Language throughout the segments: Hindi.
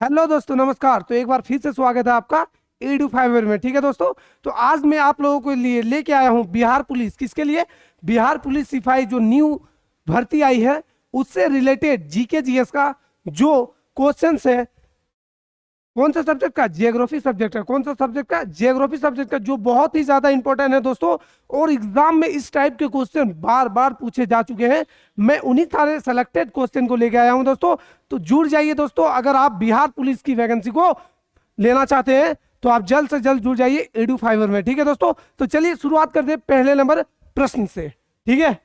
हेलो दोस्तों, नमस्कार। तो एक बार फिर से स्वागत है आपका एडू फाइवर में। ठीक है दोस्तों, तो आज मैं आप लोगों के लिए लेके आया हूँ बिहार पुलिस। किसके लिए? बिहार पुलिस सिपाही जो न्यू भर्ती आई है उससे रिलेटेड जीके जीएस का जो क्वेश्चंस है। कौन सा सब्जेक्ट का? जियोग्राफी सब्जेक्ट का। कौन सा सब्जेक्ट का? जियोग्राफी सब्जेक्ट का, जो बहुत ही ज्यादा इंपॉर्टेंट है दोस्तों। और एग्जाम में इस टाइप के क्वेश्चन बार बार पूछे जा चुके हैं। मैं उन्हीं सारे सेलेक्टेड क्वेश्चन को लेके आया हूं दोस्तों। तो जुड़ जाइए दोस्तों, अगर आप बिहार पुलिस की वैकेंसी को लेना चाहते हैं तो आप जल्द से जल्द जुड़ जाइए एडू फाइवर में। ठीक है दोस्तों, तो चलिए शुरुआत करते हैं पहले नंबर प्रश्न से। ठीक है,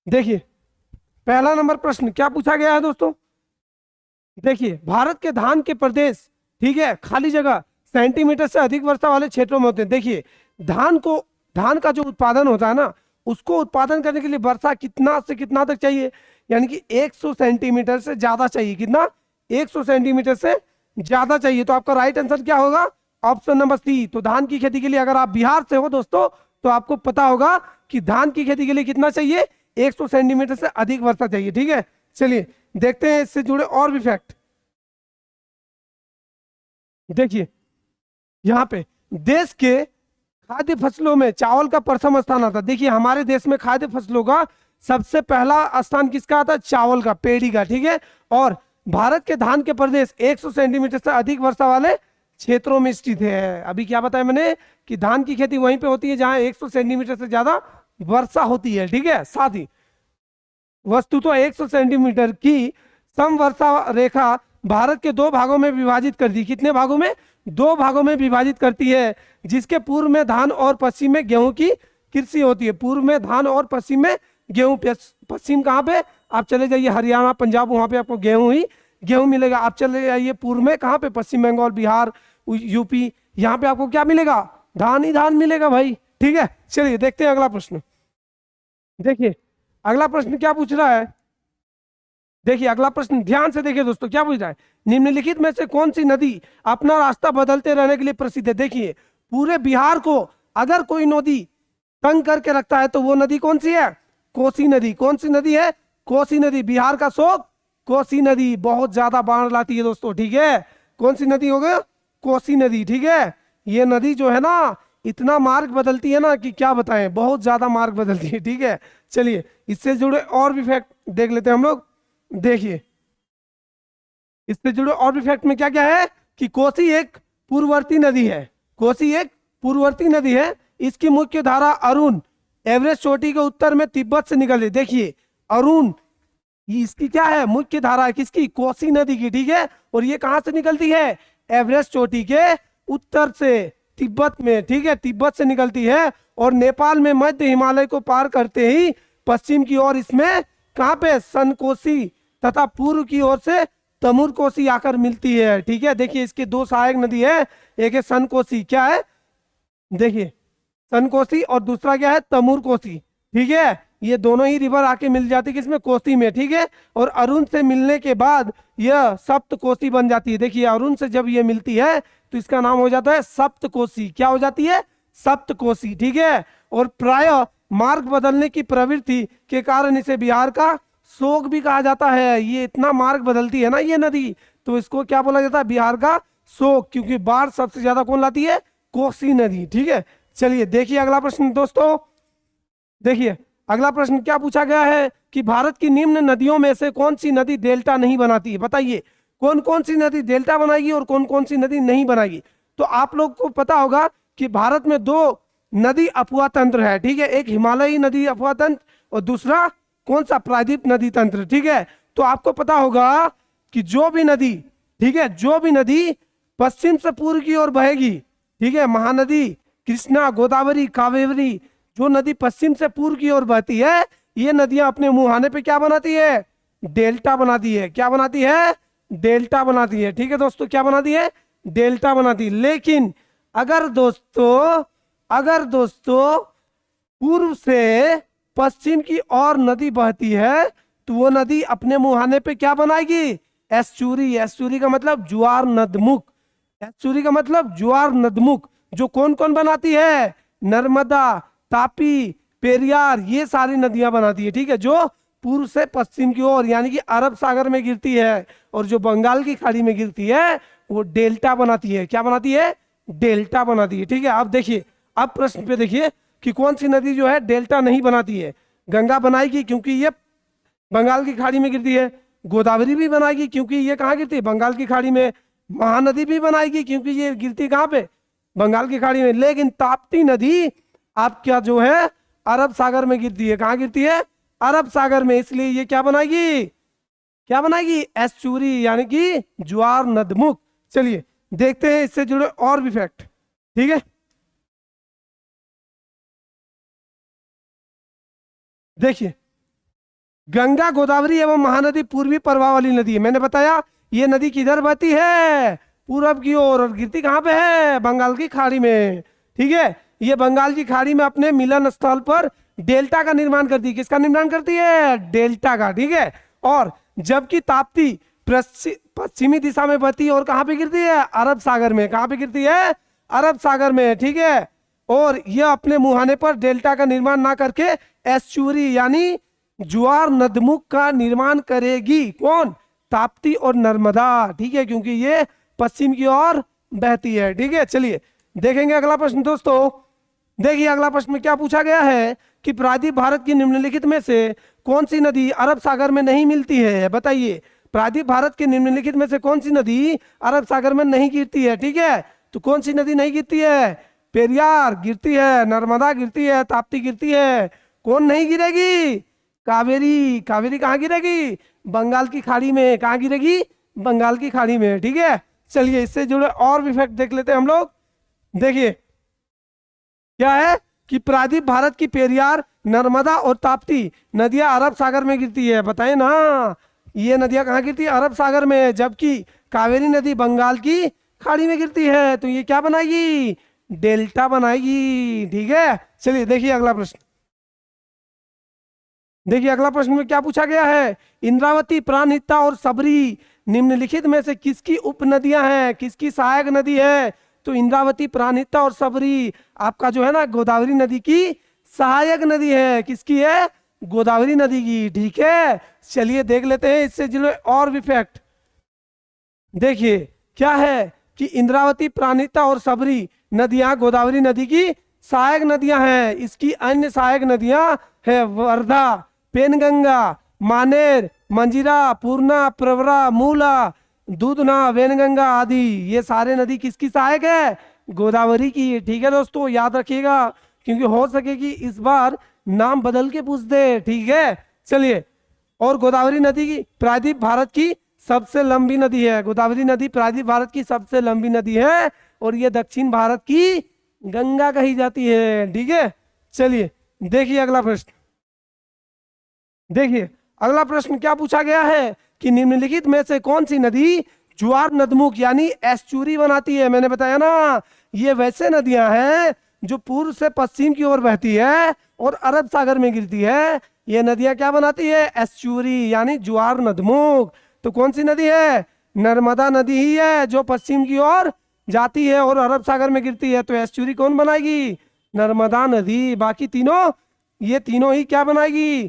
देखिए पहला नंबर प्रश्न क्या पूछा गया है दोस्तों। देखिए, भारत के धान के प्रदेश, ठीक है, खाली जगह सेंटीमीटर से अधिक वर्षा वाले क्षेत्रों में होते हैं। देखिए, धान को, धान का जो उत्पादन होता है ना, उसको उत्पादन करने के लिए वर्षा कितना से कितना तक चाहिए? यानी कि 100 सेंटीमीटर से ज्यादा चाहिए। कितना? 100 सेंटीमीटर से ज्यादा चाहिए। तो आपका राइट आंसर क्या होगा? Option number C. तो धान की खेती के लिए, अगर आप बिहार से हो दोस्तों, तो आपको पता होगा कि धान की खेती के लिए कितना चाहिए? 100 सेंटीमीटर से अधिक वर्षा चाहिए। ठीक है, चलिए देखते हैं इससे जुड़े और भी फैक्ट। देखिए, यहाँ पे देश के खाद्य फसलों में चावल का प्रथम स्थान आता है। देखिए, हमारे देश में खाद्य फसलों का सबसे पहला स्थान किसका आता है? चावल का, पेड़ी का। ठीक है, और भारत के धान के प्रदेश 100 सेंटीमीटर से अधिक वर्षा वाले क्षेत्रों में स्थित है। अभी क्या बताया मैंने कि धान की खेती वहीं पे होती है जहां 100 सेंटीमीटर से ज्यादा वर्षा होती है। ठीक है, साथ ही वस्तु तो 100 सेंटीमीटर की समवर्षा रेखा भारत के दो भागों में विभाजित कर दी। कितने भागों में? दो भागों में विभाजित करती है, जिसके पूर्व में धान और पश्चिम में गेहूं की कृषि होती है। पूर्व में धान और पश्चिम में गेहूं। पश्चिम कहाँ पे? आप चले जाइए हरियाणा, पंजाब, वहां पे आपको गेहूं ही गेहूं मिलेगा। आप चले जाइए पूर्व में, कहाँ पे? पश्चिम बंगाल, बिहार, यूपी, यहाँ पे आपको क्या मिलेगा? धान ही धान मिलेगा भाई। ठीक है, चलिए देखते हैं अगला प्रश्न। देखिए, अगला प्रश्न क्या पूछ रहा है। देखिए, अगला प्रश्न ध्यान से देखिए दोस्तों, क्या पूछ रहा है। निम्नलिखित में से कौन सी नदी अपना रास्ता बदलते रहने के लिए प्रसिद्ध है? देखिए, पूरे बिहार को अगर कोई नदी तंग करके रखता है तो वो नदी कौन सी है? कोसी नदी। कौन सी नदी है? कोसी नदी। बिहार का शोक कोसी नदी, बहुत ज्यादा बाढ़ लाती है दोस्तों। ठीक है, कौन सी नदी हो गया? कोसी नदी। ठीक है, ये नदी जो है ना, इतना मार्ग बदलती है ना कि क्या बताएं, बहुत ज्यादा मार्ग बदलती है। ठीक है, चलिए इससे जुड़े और भी फैक्ट देख लेते हैं हम लोग। देखिए, इससे जुड़े और भी फैक्ट में क्या क्या है कि कोसी एक पूर्ववर्ती नदी है। कोसी एक पूर्ववर्ती नदी है। इसकी मुख्य धारा अरुण एवरेस्ट चोटी के उत्तर में तिब्बत से निकल रही। देखिए, अरुण, ये इसकी क्या है? मुख्य धारा है किसकी? कोसी नदी की। ठीक है, और ये कहां से निकलती है? एवरेस्ट चोटी के उत्तर से, तिब्बत में। ठीक है, तिब्बत से निकलती है और नेपाल में मध्य हिमालय को पार करते ही पश्चिम की ओर इसमें कहां पे? सनकोसी तथा पूर्व की ओर से तमुर कोसी आकर मिलती है। ठीक है, देखिए इसके दो सहायक नदी है, एक है सनकोसी, क्या है? देखिए, सनकोसी, और दूसरा क्या है? तमुर कोसी। ठीक है, ये दोनों ही रिवर आके मिल जाती है किसमें? कोसी में। ठीक है, और अरुण से मिलने के बाद यह सप्त कोसी बन जाती है। देखिए, अरुण से जब ये मिलती है तो इसका नाम हो जाता है सप्त कोसी। क्या हो जाती है? सप्त कोसी। ठीक है, और प्राय मार्ग बदलने की प्रवृत्ति के कारण इसे बिहार का शोक भी कहा जाता है। ये इतना मार्ग बदलती है ना ये नदी, तो इसको क्या बोला जाता है? बिहार का शोक, क्योंकि बाढ़ सबसे ज्यादा कौन लाती है? कोसी नदी। ठीक है, चलिए देखिए अगला प्रश्न दोस्तों। देखिए, अगला प्रश्न क्या पूछा गया है कि भारत की निम्न नदियों में से कौन सी नदी डेल्टा नहीं बनाती है? बताइए, कौन कौन सी नदी डेल्टा बनाएगी और कौन कौन सी नदी नहीं बनाएगी। तो आप लोग को पता होगा कि भारत में दो नदी अफवाह तंत्र है। ठीक है, एक हिमालयी नदी अफवाह तंत्र और दूसरा कौन सा? प्रायद्वीप नदी तंत्र। ठीक है, तो आपको पता होगा कि जो भी नदी, ठीक है, जो भी नदी पश्चिम से पूर्व की ओर बहेगी, ठीक है, महानदी, कृष्णा, गोदावरी, कावेरी, जो नदी पश्चिम से पूर्व की ओर बहती है, ये नदियां अपने मुहाने पे क्या बनाती है? डेल्टा बनाती है। क्या बनाती है? डेल्टा बनाती है। ठीक है दोस्तों, क्या बनाती है? डेल्टा बनाती है। लेकिन अगर दोस्तों पूर्व से पश्चिम की ओर नदी बहती है तो वो नदी अपने मुहाने पे क्या बनाएगी? एस्चुरी। एस्चुरी का मतलब ज्वार नदमुख। एस्चुरी का मतलब ज्वार नदमुख, जो कौन कौन बनाती है? नर्मदा, तापी, पेरियार, ये सारी नदियां बनाती है। ठीक है, जो पूर्व से पश्चिम की ओर यानी कि अरब सागर में गिरती है, और जो बंगाल की खाड़ी में गिरती है वो डेल्टा बनाती है। क्या बनाती है? डेल्टा बनाती है। ठीक है, अब देखिए, अब प्रश्न पे देखिए कि कौन सी नदी जो है डेल्टा नहीं बनाती है। गंगा बनाएगी क्योंकि ये बंगाल की खाड़ी में गिरती है, गोदावरी भी बनाएगी क्योंकि ये कहाँ गिरती है? बंगाल की खाड़ी में, महानदी भी बनाएगी क्योंकि ये गिरती कहाँ पे? बंगाल की खाड़ी में। लेकिन ताप्ती नदी आपका जो है अरब सागर में गिरती है। कहाँ गिरती है? अरब सागर में, इसलिए ये क्या बनाएगी? क्या बनाएगी? एस्चुरी यानी कि ज्वार नदमुख। चलिए देखते हैं इससे जुड़े और भी फैक्ट। ठीक है, देखिए, गंगा, गोदावरी एवं महानदी पूर्वी प्रवाह वाली नदी है। मैंने बताया ये नदी किधर बहती है? पूरब की ओर, और गिरती कहाँ पे है? बंगाल की खाड़ी में। ठीक है, ये बंगाल की खाड़ी में अपने मिलन स्थल पर डेल्टा का निर्माण करती है। किसका निर्माण करती है? डेल्टा का। ठीक है, और जबकि ताप्ती पश्चिमी दिशा में बहती है और कहाँ पे गिरती है? अरब सागर में। कहाँ पे गिरती है? अरब सागर में। ठीक है, और यह अपने मुहाने पर डेल्टा का निर्माण ना करके एस्चुरी यानी ज्वार नदमुख का निर्माण करेगी। कौन? ताप्ती और नर्मदा। ठीक है, क्योंकि ये पश्चिम की ओर बहती है। ठीक है, चलिए देखेंगे अगला प्रश्न दोस्तों। देखिए अगला प्रश्न में क्या पूछा गया है कि प्रायद्वीप भारत की निम्नलिखित में से कौन सी नदी अरब सागर में नहीं मिलती है? बताइए, प्रायद्वीप भारत के निम्नलिखित में से कौन सी नदी अरब सागर में नहीं गिरती है? ठीक है, तो कौन सी नदी नहीं गिरती है? पेरियार गिरती है, नर्मदा गिरती है, ताप्ती गिरती है। कौन नहीं गिरेगी? कावेरी। कावेरी कहाँ गिरेगी? बंगाल की खाड़ी में। कहाँ गिरेगी? बंगाल की खाड़ी में। ठीक है, चलिए इससे जुड़े और भी फैक्ट देख लेते हैं हम लोग। देखिए क्या है कि प्रायद्वीप भारत की पेरियार, नर्मदा और ताप्ती नदियां अरब सागर में गिरती है। बताए ना, ये नदियां कहाँ गिरती है? अरब सागर में। जबकि कावेरी नदी बंगाल की खाड़ी में गिरती है। तो ये क्या बनाएगी? डेल्टा बनाएगी। ठीक है, चलिए देखिए अगला प्रश्न। देखिए अगला प्रश्न में क्या पूछा गया है? इंद्रावती, प्राणहिता और सबरी निम्नलिखित में से किसकी उपनदियां हैं? किसकी सहायक नदी है? तो इंद्रावती, प्राणहिता और सबरी आपका जो है ना गोदावरी नदी की सहायक नदी है। किसकी है? गोदावरी नदी की। ठीक है, चलिए देख लेते हैं इससे जुड़े और भी फैक्ट। देखिए क्या है कि इंद्रावती, प्राणहिता और सबरी नदियां गोदावरी नदी की सहायक नदियां हैं। इसकी अन्य सहायक नदियां है वर्धा, पेनगंगा, मानेर, मंजीरा, पूर्णा, प्रवरा, मूला, दूधना, वेनगंगा आदि। ये सारे नदी किसकी सहायक है? गोदावरी की। ठीक है दोस्तों, याद रखिएगा क्योंकि हो सके कि इस बार नाम बदल के पूछ दे। ठीक है, चलिए, और गोदावरी नदी की प्रायद्वीप भारत की सबसे लंबी नदी है। गोदावरी नदी प्रायद्वीप भारत की सबसे लंबी नदी है और ये दक्षिण भारत की गंगा कही जाती है। ठीक है, चलिए देखिए अगला प्रश्न। देखिए अगला प्रश्न क्या पूछा गया है कि निम्नलिखित में से कौन सी नदी ज्वार नदमुख यानी एस्चुरी बनाती है? मैंने बताया ना, ये वैसे नदियां हैं जो पूर्व से पश्चिम की ओर बहती है और अरब सागर में गिरती है। ये नदियां क्या बनाती है? एस्चुरी यानी ज्वार नदमुख। तो कौन सी नदी है? नर्मदा नदी ही है जो पश्चिम की ओर जाती है और अरब सागर में गिरती है। तो एस्चुरी कौन बनाएगी? नर्मदा नदी। बाकी तीनों, ये तीनों ही क्या बनाएगी?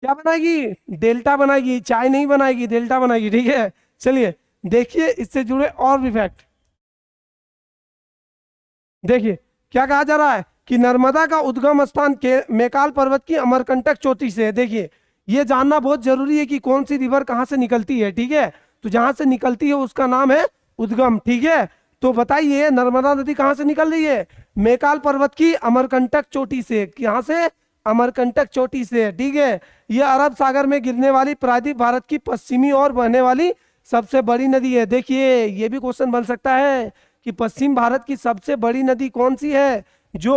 क्या बनाएगी? डेल्टा बनाएगी। चाय नहीं बनाएगी, डेल्टा बनाएगी। ठीक है, चलिए देखिए इससे जुड़े और भी फैक्ट। देखिए क्या कहा जा रहा है कि नर्मदा का उद्गम स्थान के मैकाल पर्वत की अमरकंटक चोटी से है। देखिए ये जानना बहुत जरूरी है कि कौन सी रिवर कहाँ से निकलती है। ठीक है, तो जहां से निकलती है उसका नाम है उद्गम। ठीक है, तो बताइए नर्मदा नदी कहाँ से निकल रही है? मैकाल पर्वत की अमरकंटक चोटी से। कहाँ से? अमरकंटक चोटी से। ठीक है, यह अरब सागर में गिरने वाली प्रायद्वीप भारत की पश्चिमी ओर बहने वाली सबसे बड़ी नदी है। देखिए ये भी क्वेश्चन बन सकता है कि पश्चिम भारत की सबसे बड़ी नदी कौन सी है जो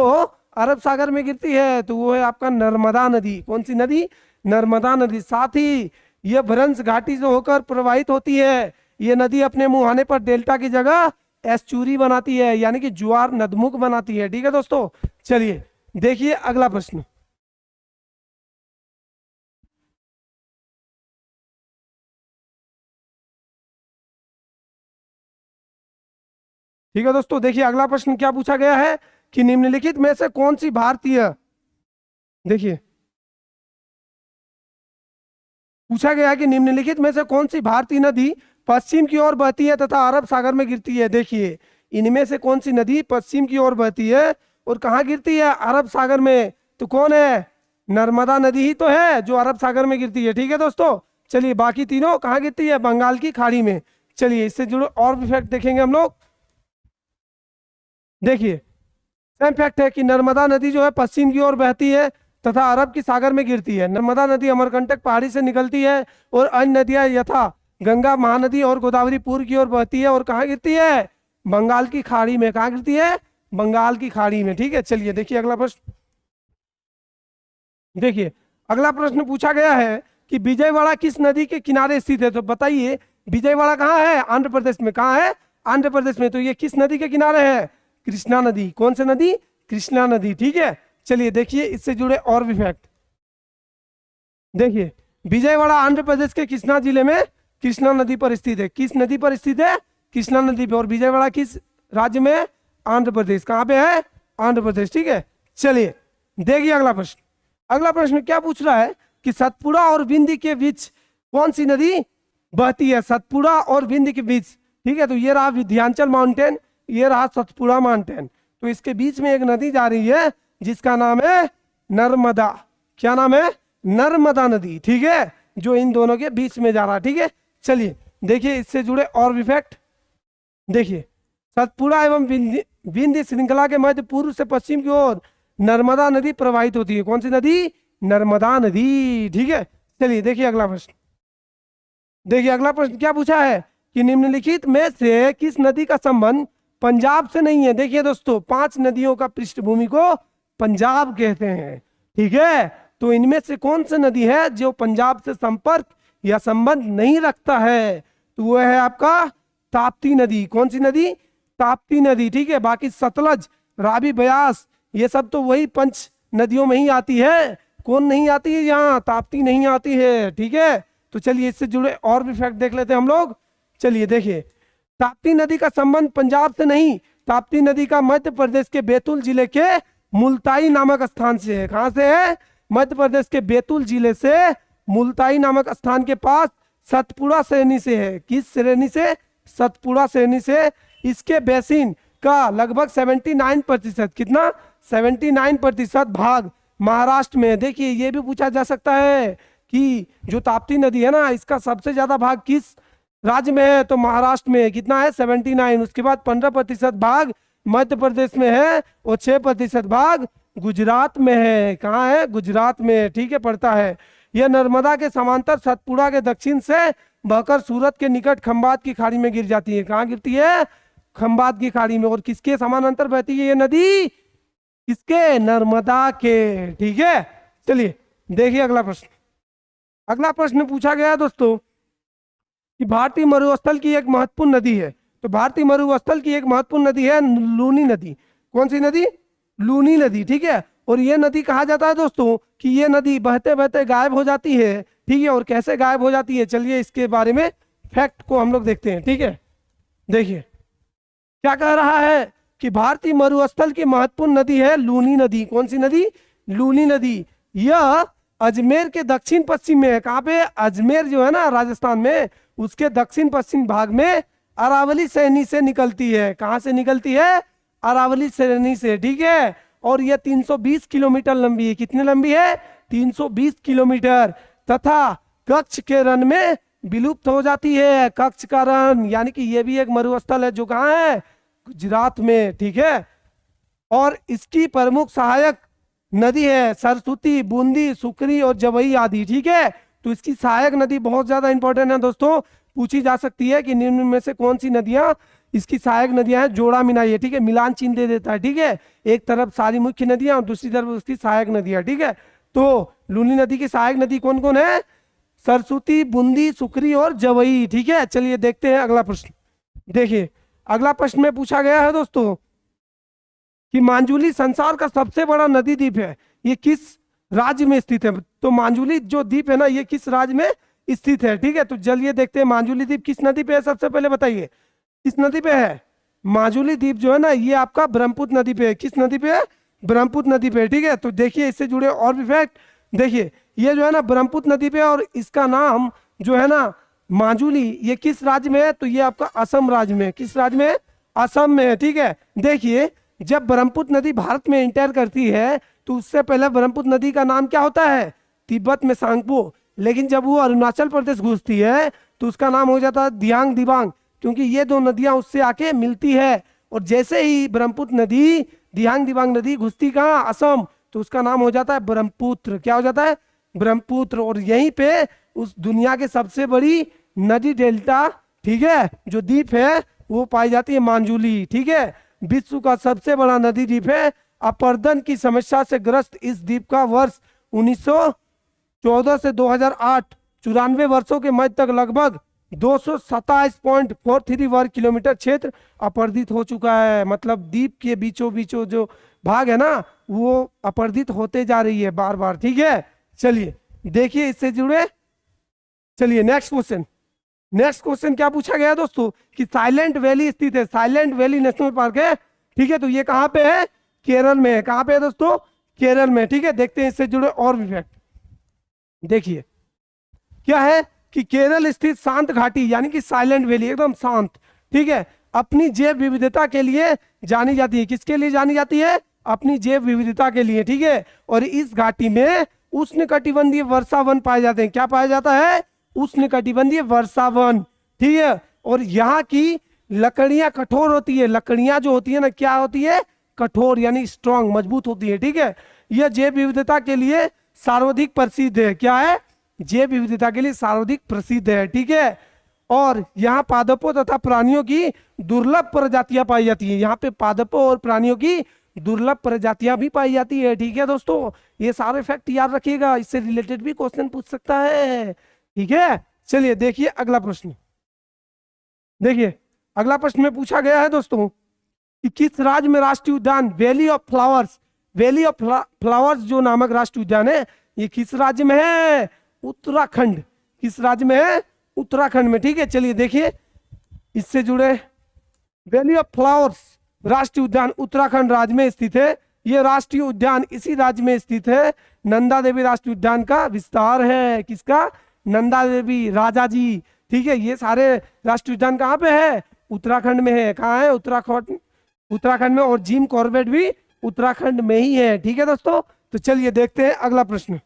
अरब सागर में गिरती है? तो वो है आपका नर्मदा नदी। कौन सी नदी? नर्मदा नदी। साथ ही यह भ्रंश घाटी से होकर प्रवाहित होती है। ये नदी अपने मुहाने पर डेल्टा की जगह एस्चुरी बनाती है यानी कि ज्वार नदमुख बनाती है। ठीक है दोस्तों, चलिए देखिए अगला प्रश्न। ठीक है दोस्तों, देखिए अगला प्रश्न क्या पूछा गया है कि निम्नलिखित में से कौन सी भारतीय, देखिए पूछा गया कि निम्नलिखित में से कौन सी भारतीय नदी पश्चिम की ओर बहती है तथा अरब सागर में गिरती है। देखिए इनमें से कौन सी नदी पश्चिम की ओर बहती है और कहाँ गिरती है, अरब सागर में। तो कौन है, नर्मदा नदी ही तो है जो अरब सागर में गिरती है। ठीक है दोस्तों, चलिए बाकी तीनों कहाँ गिरती है, बंगाल की खाड़ी में। चलिए इससे जुड़े और भी फैक्ट देखेंगे हम लोग। देखिए सेम फैक्ट है कि नर्मदा नदी जो है पश्चिम की ओर बहती है तथा अरब की सागर में गिरती है। नर्मदा नदी अमरकंटक पहाड़ी से निकलती है और अन्य नदियां यथा गंगा, महानदी और गोदावरी पूर्व की ओर बहती है और कहाँ गिरती है, बंगाल की खाड़ी में। कहाँ गिरती है, बंगाल की खाड़ी में। ठीक है, चलिए देखिए अगला प्रश्न। देखिए अगला प्रश्न पूछा गया है कि विजयवाड़ा किस नदी के किनारे स्थित है। तो बताइए विजयवाड़ा कहाँ है, आंध्र प्रदेश में। कहाँ है, आंध्र प्रदेश में। तो ये किस नदी के किनारे है, कृष्णा नदी। कौन सी नदी, कृष्णा नदी। ठीक है, चलिए देखिए इससे जुड़े और भी फैक्ट। देखिए विजयवाड़ा आंध्र प्रदेश के कृष्णा जिले में कृष्णा नदी पर स्थित है। किस नदी पर स्थित है, कृष्णा नदी पर। और विजयवाड़ा किस राज्य में, आंध्र प्रदेश। कहाँ पे है, आंध्र प्रदेश। ठीक है, चलिए देखिए अगला प्रश्न। अगला प्रश्न क्या पूछ रहा है कि सतपुड़ा और विंध्य के बीच कौन सी नदी बहती है, सतपुड़ा और विंध्य के बीच। ठीक है, तो ये रहा विंध्याचल माउंटेन, ये रहा सतपुड़ा माउंटेन। तो इसके बीच में एक नदी जा रही है जिसका नाम है नर्मदा। क्या नाम है, नर्मदा नदी। ठीक है, जो इन दोनों के बीच में जा रहा है। ठीक है, चलिए देखिए इससे जुड़े और भी फैक्ट। देखिए सतपुड़ा एवं विंध्य श्रृंखला के मध्य पूर्व से पश्चिम की ओर नर्मदा नदी प्रवाहित होती है। कौन सी नदी, नर्मदा नदी। ठीक है, चलिए देखिए अगला प्रश्न। देखिए अगला प्रश्न क्या पूछा है कि निम्नलिखित में से किस नदी का संबंध पंजाब से नहीं है। देखिए दोस्तों 5 नदियों का पृष्ठभूमि को पंजाब कहते हैं। ठीक है, तो इनमें से कौन सी नदी है जो पंजाब से संपर्क या संबंध नहीं रखता है, तो वह है आपका ताप्ती नदी। कौन सी नदी, ताप्ती नदी। ठीक है, बाकी सतलज, रावी, ब्यास ये सब तो वही 5 नदियों में ही आती है। कौन नहीं आती है यहाँ, ताप्ती नहीं आती है। ठीक है, तो चलिए इससे जुड़े और भी फैक्ट देख लेते हैं हम लोग। चलिए देखिए ताप्ती नदी का संबंध पंजाब से नहीं, ताप्ती नदी का मध्य प्रदेश के बैतूल जिले के मुल्ताई नामक स्थान से है। कहां से है, मध्य प्रदेश के बैतूल जिले से मुल्ताई नामक स्थान के पास सतपुड़ा श्रेणी से है। किस श्रेणी से, सतपुड़ा श्रेणी से। इसके बेसिन का लगभग 79%, कितना, 79% भाग महाराष्ट्र में। देखिए ये भी पूछा जा सकता है कि जो ताप्ती नदी है ना, इसका सबसे ज्यादा भाग किस राज्य में है, तो महाराष्ट्र में। कितना है, 79। उसके बाद 15% भाग मध्य प्रदेश में है और 6% भाग गुजरात में है। कहाँ है, गुजरात में। ठीक है, पड़ता है। यह नर्मदा के समांतर सतपुड़ा के दक्षिण से बहकर सूरत के निकट खंबात की खाड़ी में गिर जाती है। कहाँ गिरती है, खंबात की खाड़ी में। और किसके समानांतर बहती है ये नदी, किसके, नर्मदा के। ठीक है, चलिए देखिए अगला प्रश्न। अगला प्रश्न पूछा गया है दोस्तों कि भारतीय मरुस्थल की एक महत्वपूर्ण नदी है। तो भारतीय मरुस्थल की एक महत्वपूर्ण नदी है लूनी नदी। कौन सी नदी, लूनी नदी। ठीक है, और ये नदी कहा जाता है दोस्तों कि ये नदी बहते बहते गायब हो जाती है। ठीक है, और कैसे गायब हो जाती है, चलिए इसके बारे में फैक्ट को हम लोग देखते हैं। ठीक है, देखिए क्या कह रहा है कि भारतीय मरुस्थल की महत्वपूर्ण नदी है लूनी नदी। कौन सी नदी, लूनी नदी। यह अजमेर के दक्षिण पश्चिम में है। कहाँ पे, अजमेर जो है ना राजस्थान में, उसके दक्षिण पश्चिम भाग में अरावली श्रेणी से निकलती है। कहाँ से निकलती है, अरावली श्रेणी से। ठीक है, और यह 320 किलोमीटर लंबी है। कितनी लंबी है, 320 किलोमीटर। तथा कच्छ के रण में विलुप्त हो जाती है। कच्छ का रण यानी कि यह भी एक मरुस्थल है जो कहाँ है, गुजरात में। ठीक है, और इसकी प्रमुख सहायक नदी है सरस्वती, बूंदी, सुकरी और जवई आदि। ठीक है, तो इसकी सहायक नदी बहुत ज्यादा इंपॉर्टेंट है दोस्तों, पूछी जा सकती है कि निम्न में से कौन सी नदियां इसकी सहायक नदियां हैं। जोड़ा मिलाइए। ठीक है, मिलान चिन्ह दे देता है। ठीक है, एक तरफ सारी मुख्य नदियां और दूसरी तरफ उसकी सहायक नदियां। ठीक है, तो लूनी नदी की सहायक नदी कौन कौन है, सरस्वती, बूंदी, सुकरी और जवई। ठीक है, चलिए देखते हैं अगला प्रश्न। देखिए अगला प्रश्न में पूछा गया है दोस्तों कि मांजुली संसार का सबसे बड़ा नदी द्वीप है, ये किस राज्य में स्थित है। तो मांजुली जो द्वीप है ना, ये किस राज्य में स्थित है। ठीक है, तो चलिए देखते हैं मांजुली द्वीप किस नदी पे है। सबसे पहले बताइए किस नदी पे है, मांजुली द्वीप जो है ना ये आपका ब्रह्मपुत्र नदी पे है। किस नदी पे है, ब्रह्मपुत्र नदी पे। ठीक है, तो देखिए इससे जुड़े और भी फैक्ट। देखिए ये जो है ना ब्रह्मपुत्र नदी पे, और इसका नाम जो है ना माजुली, ये किस राज्य में है? तो ये आपका असम राज्य में है। किस राज्य में है? असम में है। ठीक है, देखिए जब ब्रह्मपुत्र नदी भारत में इंटर करती है तो उससे पहले ब्रह्मपुत्र नदी का नाम क्या होता है? तिब्बत में सांगपो। लेकिन जब वो अरुणाचल प्रदेश घुसती है तो उसका नाम हो जाता है दियांग दिबांग, क्योंकि ये दो नदियां उससे आके मिलती है। और जैसे ही ब्रह्मपुत्र नदी, दियांग दिबांग नदी घुसती कहाँ? असम, तो उसका नाम हो जाता है ब्रह्मपुत्र। क्या हो जाता है? ब्रह्मपुत्र। और यहीं पे उस दुनिया के सबसे बड़ी नदी डेल्टा, ठीक है, जो द्वीप है वो पाई जाती है मांजुली। ठीक है, विश्व का सबसे बड़ा नदी द्वीप है। अपरदन की समस्या से ग्रस्त इस द्वीप का वर्ष 1914 से 2008 94 वर्षों के मध्य तक लगभग 227.43 वर्ग किलोमीटर क्षेत्र अपरदित हो चुका है। मतलब द्वीप के बीचों बीचों जो भाग है ना वो अपरदित होते जा रही है बार बार। ठीक है, चलिए देखिए इससे जुड़े। चलिए नेक्स्ट क्वेश्चन। नेक्स्ट क्वेश्चन क्या पूछा गया दोस्तों कि साइलेंट वैली स्थित है। साइलेंट वैली नेशनल पार्क है। ठीक है, तो ये कहाँ पे है? केरल में है। कहाँ पे है दोस्तों? केरल में। ठीक है, देखते हैं इससे जुड़े और भी फैक्ट। देखिए क्या है कि केरल स्थित शांत घाटी यानी कि साइलेंट वैली एकदम शांत, ठीक है, अपनी जैव विविधता के लिए जानी जाती है। किसके लिए जानी जाती है? अपनी जैव विविधता के लिए। ठीक है, और इस घाटी में उष्णकटिबंधीय वर्षा वन पाए जाते हैं। क्या पाया जाता है? उष्णकटिबंधीय वर्षा वन। ठीक है, और यहाँ की लकड़ियां कठोर होती है। लकड़ियां जो होती है ना क्या होती है? कठोर यानी स्ट्रांग, मजबूत होती है। ठीक है, यह जैव विविधता के लिए सर्वाधिक प्रसिद्ध है। क्या है? जैव विविधता के लिए सर्वाधिक प्रसिद्ध है। ठीक है, और यहाँ पादपों तथा प्राणियों की दुर्लभ प्रजातियां पाई जाती है। यहाँ पे पादपों और प्राणियों की दुर्लभ प्रजातियां भी पाई जाती है। ठीक है दोस्तों, ये सारे फैक्ट याद रखिएगा, इससे रिलेटेड भी क्वेश्चन पूछ सकता है। ठीक है, चलिए देखिए अगला प्रश्न। देखिए अगला प्रश्न में पूछा गया है दोस्तों कि किस राज्य में राष्ट्रीय उद्यान valley of flowers, valley of flowers जो नामक राष्ट्रीय उद्यान है ये किस राज्य में है? उत्तराखंड। किस राज्य में है? उत्तराखंड में। ठीक है, चलिए देखिए इससे जुड़े। वैली ऑफ फ्लावर्स राष्ट्रीय उद्यान उत्तराखंड राज्य में स्थित है। यह राष्ट्रीय उद्यान इसी राज्य में स्थित है। नंदा देवी राष्ट्रीय उद्यान का विस्तार है। किसका? नंदा देवी, राजा जी। ठीक है, ये सारे राष्ट्रीय उद्यान कहाँ पे है? उत्तराखंड में है। कहाँ है? उत्तराखंड, उत्तराखंड में। और जिम कॉर्बेट भी उत्तराखंड में ही है। ठीक है दोस्तों, तो चलिए देखते हैं अगला प्रश्न।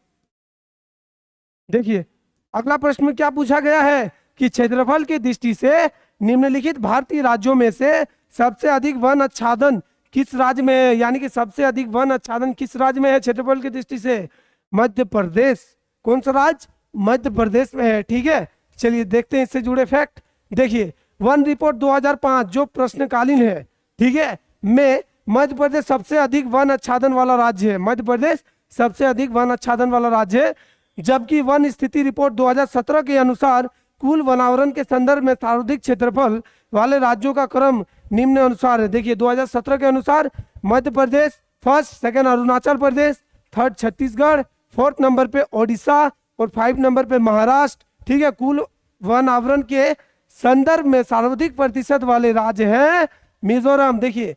देखिए अगला प्रश्न में क्या पूछा गया है कि क्षेत्रफल की दृष्टि से निम्नलिखित भारतीय राज्यों में से सबसे अधिक वन आच्छादन किस राज्य में है? यानी कि सबसे अधिक वन आच्छादन किस राज्य में है क्षेत्रफल की दृष्टि से? मध्य प्रदेश। कौन सा राज्य? मध्य प्रदेश में है। ठीक है, चलिए देखते हैं इससे जुड़े फैक्ट। देखिए वन रिपोर्ट 2005 जो प्रश्नकालीन है, ठीक है, में मध्य प्रदेश सबसे अधिक वन आच्छादन वाला राज्य है। मध्य प्रदेश सबसे अधिक वन आच्छादन वाला राज्य है। जबकि वन स्थिति रिपोर्ट 2017 के अनुसार कुल वनावरण के संदर्भ में सर्वाधिक क्षेत्रफल वाले राज्यों का क्रम निम्न अनुसार है। देखिए 2017 के अनुसार Madhya Pradesh first, second Arunachal Pradesh, third Chhattisgarh, fourth number पे ओडिशा और 5 नंबर पे महाराष्ट्र। ठीक है, कुल वन आवरण के संदर्भ में सर्वाधिक प्रतिशत वाले राज्य हैं मिजोरम। देखिए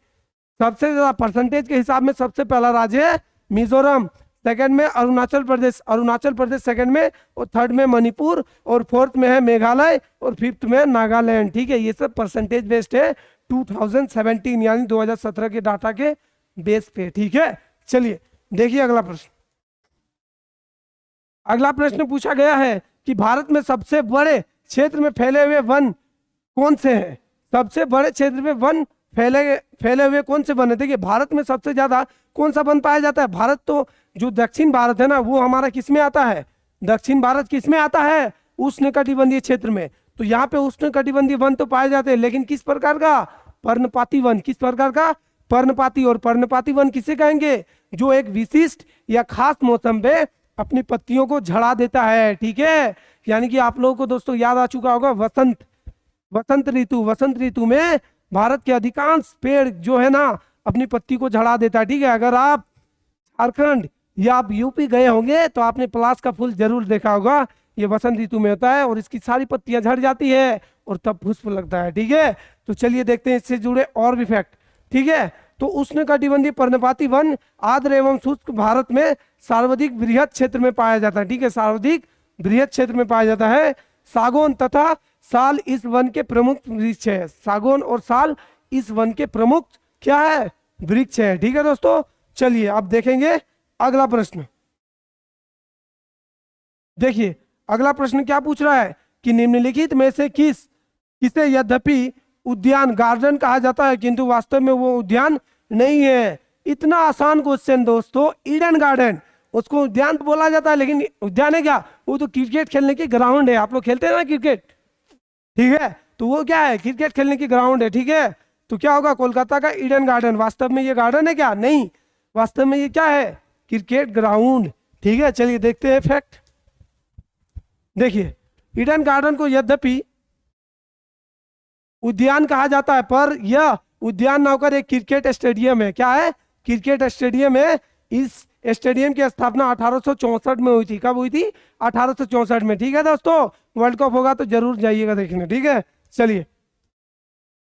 सबसे ज्यादा परसेंटेज के हिसाब में सबसे पहला राज्य है मिजोरम, सेकंड में अरुणाचल प्रदेश, अरुणाचल प्रदेश सेकंड में, और थर्ड में मणिपुर, और फोर्थ में है मेघालय, और फिफ्थ में नागालैंड। ठीक है, ये सब परसेंटेज बेस्ड है 2017 यानी 2017 के डाटा के बेस पे। ठीक है, चलिए देखिए अगला प्रश्न। अगला प्रश्न पूछा गया है कि भारत में सबसे बड़े क्षेत्र में फैले हुए वन कौन से हैं? सबसे बड़े क्षेत्र में वन फैले हुए कौन से वन है? देखिए भारत में सबसे ज्यादा कौन सा वन पाया जाता है? भारत तो जो दक्षिण भारत है ना वो हमारा किस में आता है? दक्षिण भारत किस में आता है? उष्णकटिबंधीय क्षेत्र में। तो यहाँ पे उष्णकटिबंधीय वन तो पाए जाते हैं, लेकिन किस प्रकार का? पर्णपाती वन। किस प्रकार का? पर्णपाती। और पर्णपाती वन किसे कहेंगे? जो एक विशिष्ट या खास मौसम पे अपनी पत्तियों को झड़ा देता है। ठीक है, यानी कि आप लोगों को दोस्तों याद आ चुका होगा वसंत, वसंत ऋतु। वसंत ऋतु में भारत के अधिकांश पेड़ जो है ना अपनी पत्ती को झड़ा देता है। ठीक है, अगर आप झारखंड या आप यूपी गए होंगे तो आपने पलाश का फूल जरूर देखा होगा। ये वसंत ऋतु में होता है और इसकी सारी पत्तियां झड़ जाती है और तब पुष्प लगता है। ठीक है, तो चलिए देखते हैं इससे जुड़े और भी फैक्ट। ठीक है, तो उष्णकटिबंधीय पर्णपाती वन आर्द्र एवं शुष्क भारत में सर्वाधिक बृहत क्षेत्र में पाया जाता है। ठीक है, सर्वाधिक बृहत क्षेत्र में पाया जाता है। सागौन तथा साल इस वन के प्रमुख वृक्ष है। सागौन और साल इस वन के प्रमुख क्या है, वृक्ष है। ठीक है दोस्तों, चलिए अब देखेंगे अगला प्रश्न। देखिए अगला प्रश्न क्या पूछ रहा है कि निम्नलिखित में से किसे यद्यपि उद्यान गार्डन कहा जाता है किंतु वास्तव में वो उद्यान नहीं है। इतना आसान क्वेश्चन दोस्तों। ईडन गार्डन, उसको उद्यान तो बोला जाता है लेकिन उद्यान है क्या, वो तो क्रिकेट खेलने की ग्राउंड है। आप लोग खेलते हैं ना क्रिकेट, ठीक है, तो वो क्या है, क्रिकेट खेलने की ग्राउंड है। ठीक है, तो क्या होगा, कोलकाता का ईडन गार्डन। वास्तव में ये गार्डन है क्या, नहीं, वास्तव में ये क्या है, क्रिकेट ग्राउंड। ठीक है, चलिए देखते हैं फैक्ट। देखिए ईडन गार्डन को यद्यपि उद्यान कहा जाता है पर यह उद्यान ना होकर एक क्रिकेट स्टेडियम है। क्या है, क्रिकेट स्टेडियम है। इस स्टेडियम की स्थापना 1864 में हुई थी। कब हुई थी, 1864 में। ठीक है दोस्तों, वर्ल्ड कप होगा तो जरूर जाइएगा देखने। ठीक है, चलिए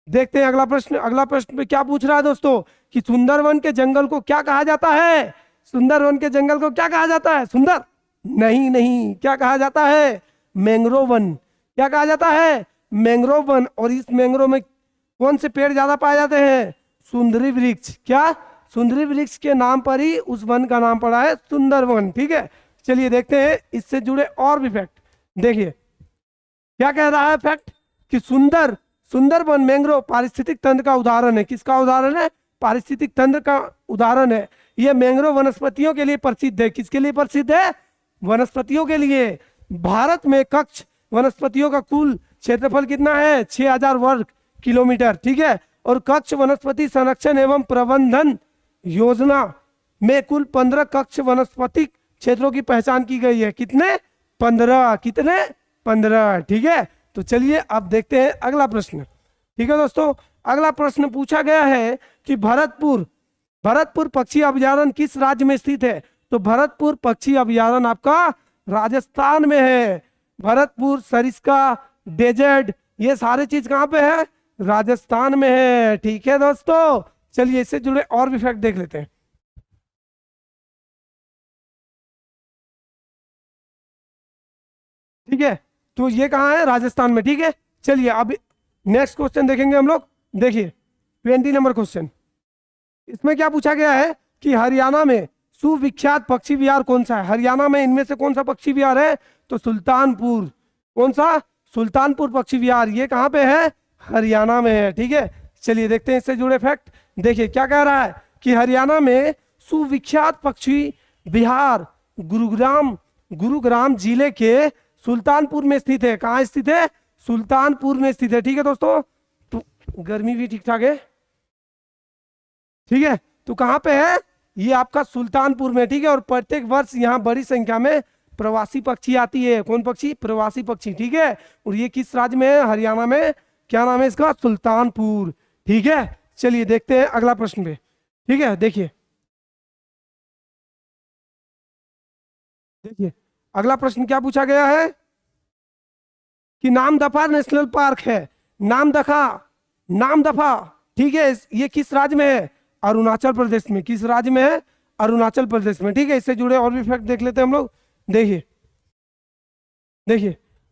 देखते हैं अगला प्रश्न। अगला प्रश्न पे क्या पूछ रहा है दोस्तों कि सुंदरवन के जंगल को क्या कहा जाता है। सुंदरवन के जंगल को क्या कहा जाता है, सुंदर नहीं, नहीं, क्या कहा जाता है, मैंग्रोव वन। क्या कहा जाता है, मैंग्रोव वन। और इस मैंग्रोव में कौन से पेड़ ज्यादा पाए जाते हैं, सुंदरी वृक्ष। क्या, सुंदरी वृक्ष के नाम पर ही उस वन का नाम पड़ा है सुंदरवन। ठीक है, चलिए देखते हैं इससे जुड़े और भी फैक्ट। देखिए क्या कह रहा है फैक्ट कि सुंदरवन मैंग्रोव पारिस्थितिक तंत्र का उदाहरण है। किसका उदाहरण है, पारिस्थितिक तंत्र का उदाहरण है। यह मैंग्रोव वनस्पतियों के लिए प्रसिद्ध है। किसके लिए प्रसिद्ध है, वनस्पतियों के लिए। भारत में कक्ष वनस्पतियों का कुल क्षेत्रफल कितना है, 6000 वर्ग किलोमीटर। ठीक है, और कक्ष वनस्पति संरक्षण एवं प्रबंधन योजना में कुल 15 कक्ष वनस्पति क्षेत्रों की पहचान की गई है। कितने, 15। कितने, 15। ठीक है, तो चलिए अब देखते हैं अगला प्रश्न। ठीक है दोस्तों, अगला प्रश्न पूछा गया है कि भरतपुर पक्षी अभयारण्य किस राज्य में स्थित है। तो भरतपुर पक्षी अभयारण्य आपका राजस्थान में है। भरतपुर, सरिस्का, डेजर्ट, ये सारे चीज कहाँ पे है, राजस्थान में है। ठीक है दोस्तों, चलिए इससे जुड़े और भी फैक्ट देख लेते हैं। ठीक है, तो ये कहाँ है, राजस्थान में। ठीक है, चलिए अब नेक्स्ट क्वेश्चन देखेंगे हम लोग। देखिए 20 नंबर क्वेश्चन, इसमें क्या पूछा गया है कि हरियाणा में सुविख्यात पक्षी विहार कौन सा है। हरियाणा में इनमें से कौन सा पक्षी विहार है, तो सुल्तानपुर। कौन सा, सुल्तानपुर पक्षी विहार। ये कहाँ पे है, हरियाणा में है। ठीक है, चलिए देखते हैं इससे जुड़े फैक्ट। देखिए क्या कह रहा है कि हरियाणा में सुविख्यात पक्षी विहार गुरुग्राम जिले के सुल्तानपुर में स्थित है। कहाँ स्थित है, सुल्तानपुर में स्थित है। ठीक है दोस्तों, तो गर्मी भी ठीक ठाक है। ठीक है, तो कहाँ पे है, ये आपका सुल्तानपुर में। ठीक है, और प्रत्येक वर्ष यहाँ बड़ी संख्या में प्रवासी पक्षी आती है। कौन पक्षी, प्रवासी पक्षी। ठीक है, और ये किस राज्य में है, हरियाणा में। क्या नाम है इसका, सुल्तानपुर। ठीक है, चलिए देखते हैं अगला प्रश्न पे। ठीक है, देखिए अगला प्रश्न क्या पूछा गया है कि नामदफा नेशनल पार्क है। नामदफा, ठीक है, ये किस राज्य में है, अरुणाचल प्रदेश में। किस राज्य में है, अरुणाचल प्रदेश में। ठीक है, इससे जुड़े और भी फैक्ट देख लेते हैं हम लोग। देखिए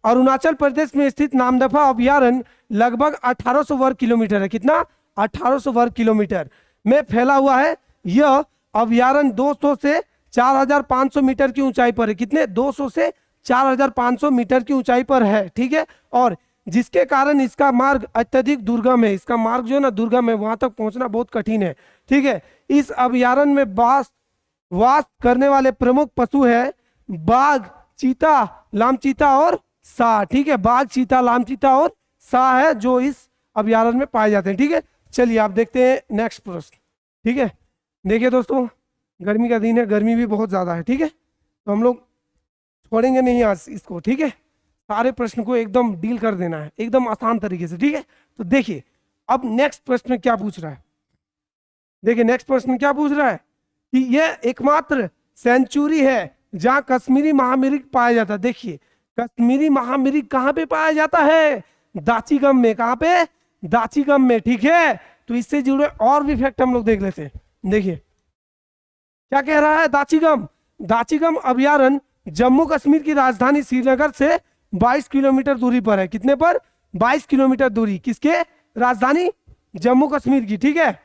अरुणाचल प्रदेश में स्थित नामदफा अभयारण्य लगभग 1800 वर्ग किलोमीटर है। कितना, 1800 वर्ग किलोमीटर में फैला हुआ है। यह अभयारण्य 200 से 4500 मीटर की ऊंचाई पर है। कितने, 200 से 4500 मीटर की ऊंचाई पर है। ठीक है, और जिसके कारण इसका मार्ग अत्यधिक दुर्गम है। इसका मार्ग जो है ना दुर्गम है, वहां तक पहुंचना बहुत कठिन है। ठीक है, इस अभयारण्य में वास करने वाले प्रमुख पशु है बाघ, चीता, लामचीता और सा। ठीक है, बाघ, चीता, लामचीता और सा है जो इस अभयारण्य में पाए जाते हैं। ठीक है, चलिए आप देखते हैं नेक्स्ट प्रश्न। ठीक है, देखिए दोस्तों गर्मी का दिन है, गर्मी भी बहुत ज्यादा है। ठीक है, तो हम लोग छोड़ेंगे नहीं आज इसको। ठीक है, सारे प्रश्न को एकदम डील कर देना है एकदम आसान तरीके से। ठीक है, तो देखिए अब नेक्स्ट प्रश्न क्या पूछ रहा है। देखिए नेक्स्ट प्रश्न क्या पूछ रहा है कि यह एकमात्र सेंचुरी है जहां कश्मीरी महामिर्ग पाया जाता है। देखिए कश्मीरी महामिर्ग कहाँ पे पाया जाता है, दाचीगम में। कहाँ पे, दाचीगम में। ठीक है, तो इससे जुड़े और भी फैक्ट हम लोग देख लेते हैं। देखिए क्या कह रहा है, दाचिगम अभयारण्य जम्मू कश्मीर की राजधानी श्रीनगर से 22 किलोमीटर दूरी पर है। कितने पर? 22 किलोमीटर दूरी। किसके? राजधानी जम्मू कश्मीर की, ठीक है।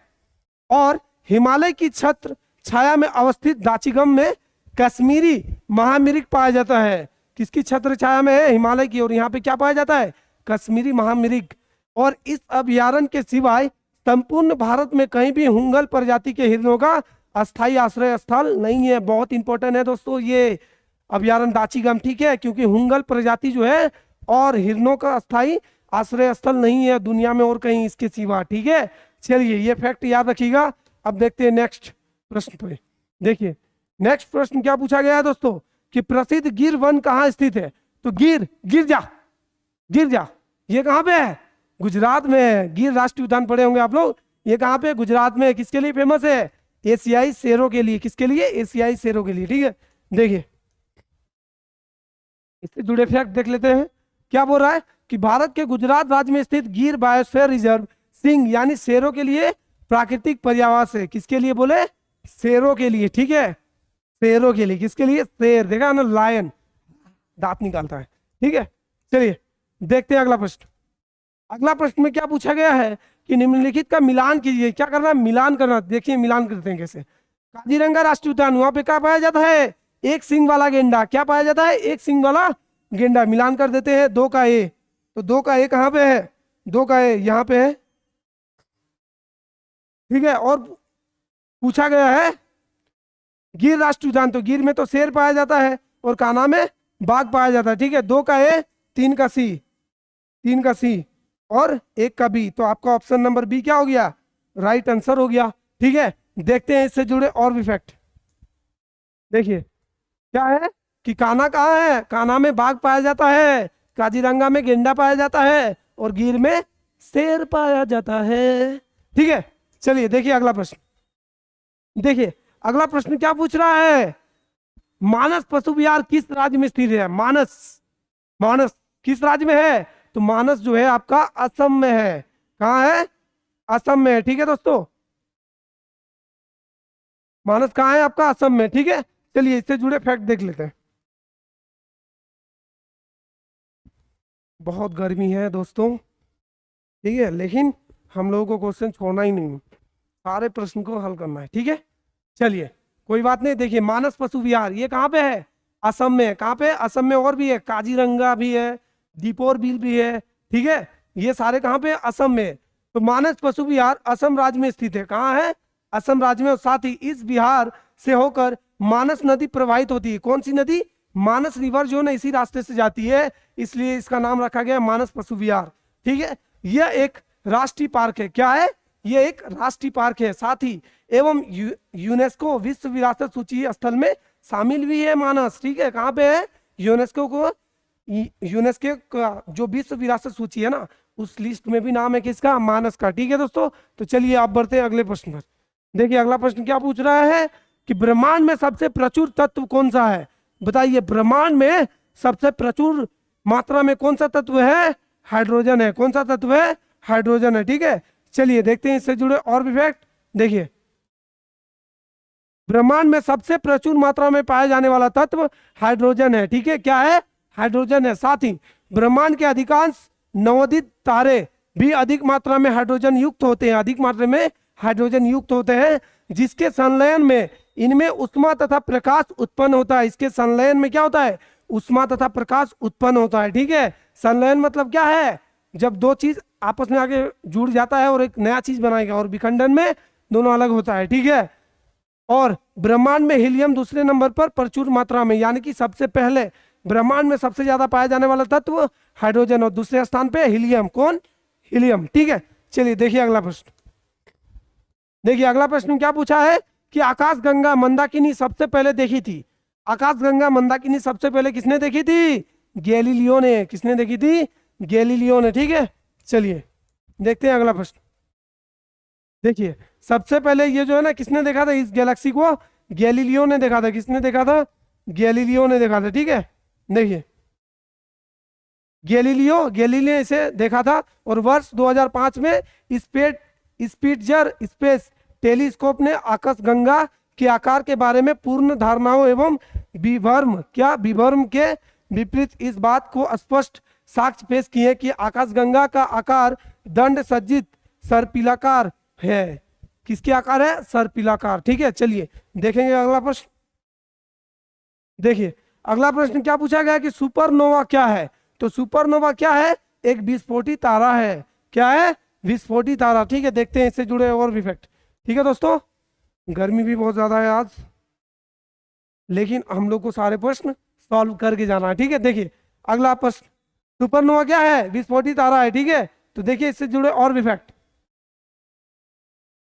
और हिमालय की छत्र छाया में अवस्थित दाचिगम में कश्मीरी महामिरिग पाया जाता है। किसकी छत्र छाया में है? हिमालय की। और यहाँ पे क्या पाया जाता है? कश्मीरी महामिरिग। और इस अभयारण्य के सिवाय संपूर्ण भारत में कहीं भी हुंगल प्रजाति के हिरणों का अस्थायी आश्रय स्थल नहीं है। बहुत इंपॉर्टेंट है दोस्तों ये अभयारण्य दाचिगम, ठीक है, क्योंकि हुंगल प्रजाति जो है और हिरणों का अस्थायी आश्रय स्थल नहीं है दुनिया में और कहीं इसके सिवा, ठीक है। चलिए ये फैक्ट याद रखिएगा। अब देखते हैं नेक्स्ट प्रश्न पे। देखिए नेक्स्ट प्रश्न क्या पूछा गया है दोस्तों कि प्रसिद्ध गिर वन कहाँ स्थित है? तो गिरजा ये कहाँ पे है? गुजरात में है। गिर राष्ट्रीय उद्यान पढ़े होंगे आप लोग। ये कहाँ पे? गुजरात में। किसके लिए फेमस है? एशियाई शेरों के लिए। किसके लिए? एशियाई शेरों के लिए, ठीक है। देखिए इससे जुड़े फैक्ट देख लेते हैं। क्या बोल रहा है कि भारत के गुजरात राज्य में स्थित गिर बायोस्फीयर रिजर्व सिंह यानी शेरों के लिए प्राकृतिक पर्यावास है। किसके लिए बोले? शेरों के लिए, ठीक है, शेरों के लिए। किसके लिए? शेर, देखा ना, लायन दांत निकालता है, ठीक है। चलिए देखते हैं अगला प्रश्न। अगला प्रश्न में क्या पूछा गया है कि निम्नलिखित का मिलान कीजिए। क्या करना है? मिलान करना। देखिए मिलान करते हैं कैसे। काजीरंगा राष्ट्रीय उद्यान, वहां पे क्या पाया जाता है? एक सिंग वाला गेंडा। क्या पाया जाता है? एक सिंग वाला गेंडा। मिलान कर देते हैं। 2 का ए, तो 2 का ए कहाँ पे है? 2 का ए यहाँ पे है, ठीक है। और पूछा गया है गिर राष्ट्रीय उद्यान, तो गिर में तो शेर पाया जाता है और कान्हा में बाघ पाया जाता है, ठीक है। 2 का ए, 3 का सी, 3 का सी और 1 का बी। तो आपका ऑप्शन नंबर बी क्या हो गया? राइट आंसर हो गया, ठीक है। देखते हैं इससे जुड़े और भी फैक्ट। देखिए क्या है कि कान्हा कहाँ है? कान्हा में बाघ पाया जाता है, काजीरंगा में गेंडा पाया जाता है और गिर में शेर पाया जाता है, ठीक है। चलिए देखिए अगला प्रश्न। देखिए अगला प्रश्न क्या पूछ रहा है? मानस पशु विहार किस राज्य में स्थित है? मानस किस राज्य में है? तो मानस जो है आपका असम में है। कहाँ है? असम में है, ठीक है दोस्तों। मानस कहाँ है आपका? असम में, ठीक है। चलिए इससे जुड़े फैक्ट देख लेते हैं। बहुत गर्मी है दोस्तों, ठीक है, लेकिन हम लोगों को क्वेश्चन छोड़ना ही नहीं, सारे प्रश्न को हल करना है, ठीक है। चलिए कोई बात नहीं। देखिए मानस पशु विहार ये कहाँ पे है? असम में। कहाँ पे? असम में। और भी है, काजीरंगा भी है, दीपोर बिल भी है, ठीक है। ये सारे कहाँ पे? असम में। तो मानस पशु विहार असम राज्य में स्थित है। कहाँ है? असम राज्य में। और साथ ही इस विहार से होकर मानस नदी प्रवाहित होती है। कौन सी नदी? मानस रिवर जो ना इसी रास्ते से जाती है, इसलिए इसका नाम रखा गया मानस पशु विहार, ठीक है। यह एक राष्ट्रीय पार्क है। क्या है? यह एक राष्ट्रीय पार्क है। साथ ही एवं यूनेस्को विश्व विरासत सूची स्थल में शामिल भी है मानस, ठीक है। कहाँ पे है? यूनेस्को का जो विश्व विरासत सूची है ना, उस लिस्ट में भी नाम है किसका? मानस का, ठीक है दोस्तों। तो चलिए आप बढ़ते हैं अगले प्रश्न पर। देखिए अगला प्रश्न क्या पूछ रहा है कि ब्रह्मांड में सबसे प्रचुर तत्व कौन सा है? बताइए ब्रह्मांड में सबसे प्रचुर मात्रा में कौन सा तत्व है? हाइड्रोजन है। कौन सा तत्व है? हाइड्रोजन है, ठीक है। चलिए देखते हैं इससे जुड़े और भी फैक्ट। देखिए ब्रह्मांड में सबसे प्रचुर मात्रा में पाया जाने वाला तत्व हाइड्रोजन है, ठीक है। क्या है? हाइड्रोजन है। साथ ही ब्रह्मांड के अधिकांश नवोदित तारे भी अधिक मात्रा में हाइड्रोजन युक्त होते हैं, अधिक मात्रा में हाइड्रोजन युक्त होते हैं, जिसके संलयन में इनमें उष्मा तथा प्रकाश उत्पन्न होता है। इसके संलयन में क्या होता है? उष्मा तथा प्रकाश उत्पन्न होता है, ठीक है। संलयन मतलब क्या है? जब दो चीज आपस में आगे जुड़ जाता है और एक नया चीज बनाएगा, और विखंडन में दोनों अलग होता है, ठीक है। और ब्रह्मांड में हीलियम दूसरे नंबर पर प्रचुर मात्रा में, यानी कि सबसे पहले ब्रह्मांड में सबसे ज्यादा पाया जाने वाला तत्व हाइड्रोजन और दूसरे स्थान पे हीलियम। कौन? हीलियम, ठीक है। चलिए देखिए अगला प्रश्न। देखिए अगला प्रश्न क्या पूछा है कि आकाशगंगा मंदाकिनी सबसे पहले देखी थी। आकाशगंगा मंदाकिनी सबसे पहले किसने देखी थी? गैलीलियो ने। किसने देखी थी? गैलीलियो ने, ठीक है। चलिए देखते हैं अगला प्रश्न। देखिए सबसे पहले ये जो है ना, किसने देखा था इस गैलेक्सी को? गैलीलियो ने देखा था। किसने देखा था? गैलीलियो ने देखा था, ठीक है। देखिए गैलीलियो इसे देखा था और वर्ष 2005 में स्पिट्जर स्पेस टेलीस्कोप ने आकाशगंगा के आकार के बारे में पूर्ण धारणाओं एवं विभ्रम के विपरीत इस बात को स्पष्ट साक्ष्य पेश किए कि आकाशगंगा का आकार दंड सज्जित सर्पिलाकार है। किसके आकार है? सर्पिलाकार। ठीक है, चलिए देखेंगे अगला प्रश्न। देखिए अगला प्रश्न क्या पूछा गया कि सुपरनोवा क्या है? तो सुपरनोवा क्या है? एक विस्फोटी तारा है। क्या है? विस्फोटी तारा। ठीक है, देखते हैं इससे जुड़े और भी फैक्ट। ठीक है दोस्तों, गर्मी भी बहुत ज्यादा है आज, लेकिन हम लोग को सारे प्रश्न सॉल्व करके जाना है। ठीक है, देखिए अगला प्रश्न, सुपरनोवा क्या है? विस्फोटी तारा है। ठीक है, तो देखिए इससे जुड़े और भी फैक्ट।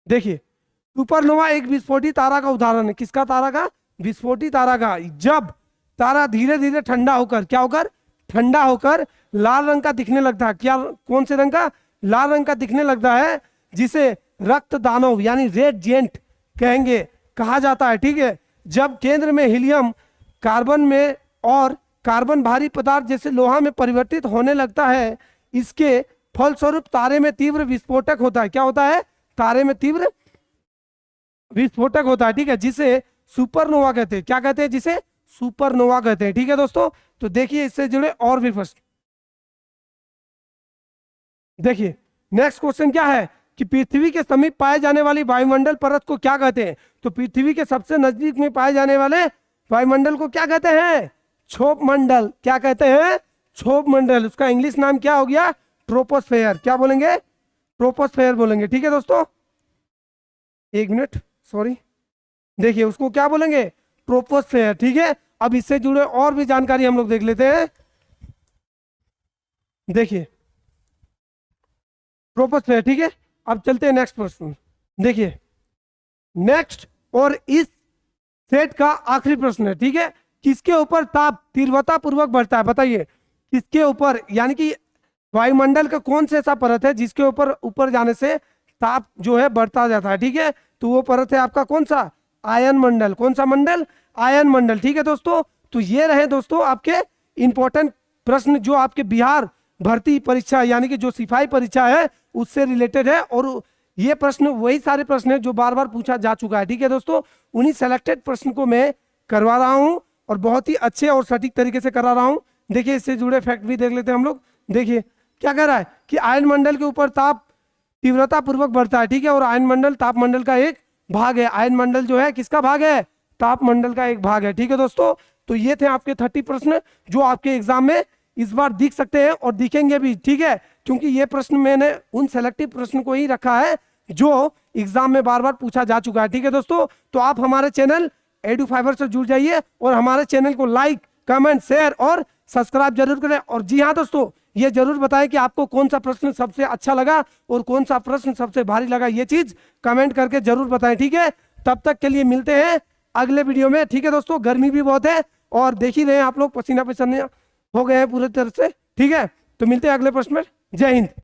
देखिए सुपरनोवा एक विस्फोटी तारा का उदाहरण है। किसका तारा का? विस्फोटी तारा का। जब तारा धीरे धीरे ठंडा होकर, क्या होकर? ठंडा होकर लाल रंग का दिखने लगता है। क्या? कौन से रंग का? लाल रंग का दिखने लगता है, जिसे रक्त दानव यानी रेड जेंट कहेंगे, कहा जाता है। ठीक है, जब केंद्र में हीलियम कार्बन में और कार्बन भारी पदार्थ जैसे लोहा में परिवर्तित होने लगता है, इसके फलस्वरूप तारे में तीव्र विस्फोटक होता है। क्या होता है? तारे में तीव्र विस्फोटक होता है। ठीक है, जिसे सुपरनोवा कहते हैं। क्या कहते हैं? जिसे सुपरनोवा कहते हैं। ठीक है दोस्तों, तो देखिए इससे जुड़े और भी प्रश्न। देखिए नेक्स्ट क्वेश्चन क्या है कि पृथ्वी के समीप पाए जाने वाली वायुमंडल परत को क्या कहते हैं? तो पृथ्वी के सबसे नजदीक में पाए जाने वाले वायुमंडल को क्या कहते हैं? क्षोभ मंडल। क्या कहते हैं? क्षोभ मंडल। उसका इंग्लिश नाम क्या हो गया? ट्रोपोस्फेयर। क्या बोलेंगे? ट्रोपोस्फेयर बोलेंगे। ठीक है दोस्तों, एक मिनट, सॉरी। देखिए उसको क्या बोलेंगे? ट्रोपोस्फेयर। ठीक है, अब इससे जुड़े और भी जानकारी हम लोग देख लेते हैं। देखिए ट्रोपोस्फेयर। ठीक है, अब चलते हैं नेक्स्ट प्रश्न। देखिए नेक्स्ट और इस सेट का आखिरी प्रश्न है। ठीक है, किसके ऊपर ताप तीव्रता पूर्वक बढ़ता है? बताइए किसके ऊपर, यानी कि वायुमंडल का कौन सा ऐसा परत है जिसके ऊपर जाने से ताप जो है बढ़ता जाता है? ठीक है, तो वो परत है आपका कौन सा? आयन मंडल। कौन सा मंडल? आयन मंडल। ठीक है दोस्तों, तो ये रहे दोस्तों आपके इंपॉर्टेंट प्रश्न जो आपके बिहार भर्ती परीक्षा यानी कि जो सिपाही परीक्षा है उससे रिलेटेड है। और ये प्रश्न वही सारे प्रश्न है जो बार बार पूछा जा चुका है। ठीक है दोस्तों, उन्हीं सेलेक्टेड प्रश्न को मैं करवा रहा हूं और बहुत ही अच्छे और सटीक तरीके से करा रहा हूं। देखिए इससे जुड़े फैक्ट भी देख लेते हैं हम लोग। देखिए क्या कह रहा है कि आयन मंडल के ऊपर ताप तीव्रता पूर्वक बढ़ता है। ठीक है, और आयन मंडल ताप मंडल का एक भाग है। आयन मंडल जो है किसका भाग है? ताप मंडल का एक भाग है। ठीक है दोस्तों, तो ये थे आपके 30 प्रश्न जो आपके एग्जाम में इस बार दिख सकते हैं और दिखेंगे भी। ठीक है, क्योंकि ये प्रश्न मैंने उन सेलेक्टिव प्रश्न को ही रखा है जो एग्जाम में बार बार पूछा जा चुका है। ठीक है दोस्तों, तो आप हमारे चैनल एडू फाइबर से जुड़ जाइए और हमारे चैनल को लाइक, कमेंट, शेयर और सब्सक्राइब जरूर करें। और जी हाँ दोस्तों, ये जरूर बताएं कि आपको कौन सा प्रश्न सबसे अच्छा लगा और कौन सा प्रश्न सबसे भारी लगा। ये चीज कमेंट करके जरूर बताएं। ठीक है, तब तक के लिए मिलते हैं अगले वीडियो में। ठीक है दोस्तों, गर्मी भी बहुत है और देख ही रहे हैं आप लोग, पसीना पसीना हो गए हैं पूरी तरह से। ठीक है, तो मिलते हैं अगले प्रश्न में। जय हिंद।